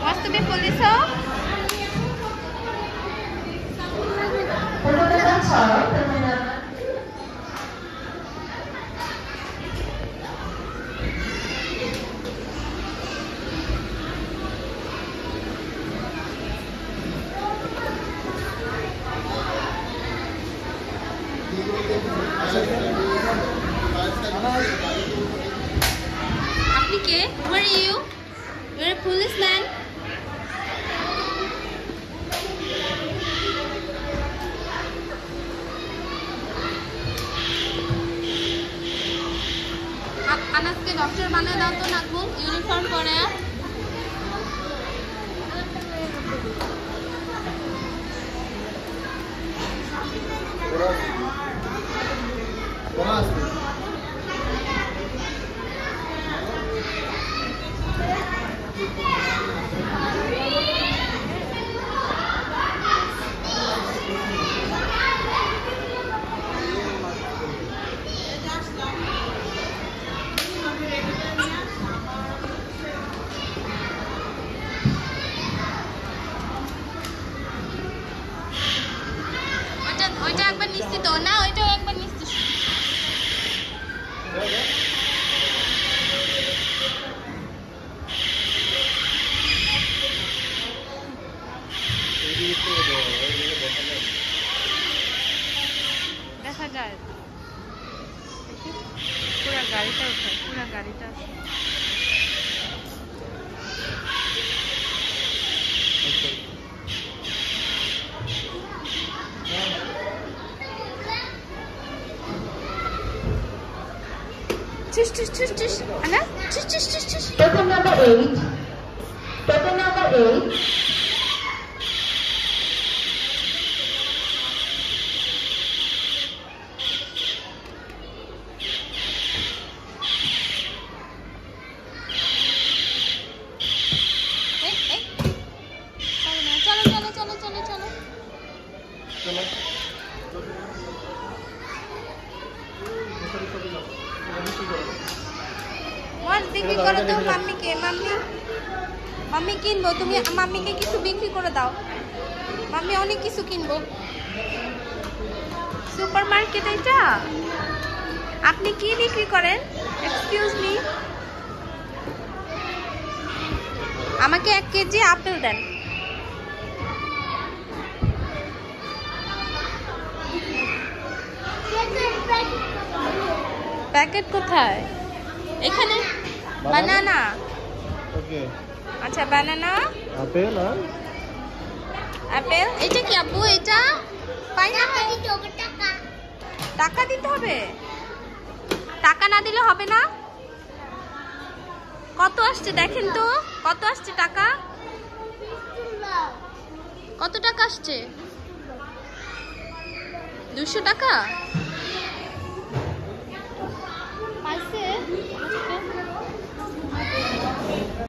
Wants to be police ho? Apni ke? Where are you? You're a policeman. Anas ke doctor bana dao to Nakul uniform pore. ওইটা একবার নিশ্চিত না ওইটা একবার নিশ্চিত দেখা যায় পুরো গাড়িটা উঠে পুরো গাড়িটা Anna? Token number 8. Token number 8. বিক্রি করে দাও মাম্মিকে মাম্মি কিনবো তুমি মাম্মিকে কিছু বিক্রি করে দাও মাম্মি অনেক কিছু কিনবো সুপার মার্কেট এটা আপনি কি বিক্রি করেন এক্সকিউজ মি আমাকে 1 কেজি আপেল দেন প্যাকেট কোথায় এখানে বানানা ওকে আচ্ছা বানানা আপেল আর আপেল এটা কি আব্বু এটা পাইনাপেল টাকা দিতে হবে টাকা না দিলে হবে না কত আসছে দেখেন তো কত আসছে টাকা কত টাকা আসছে 200 টাকা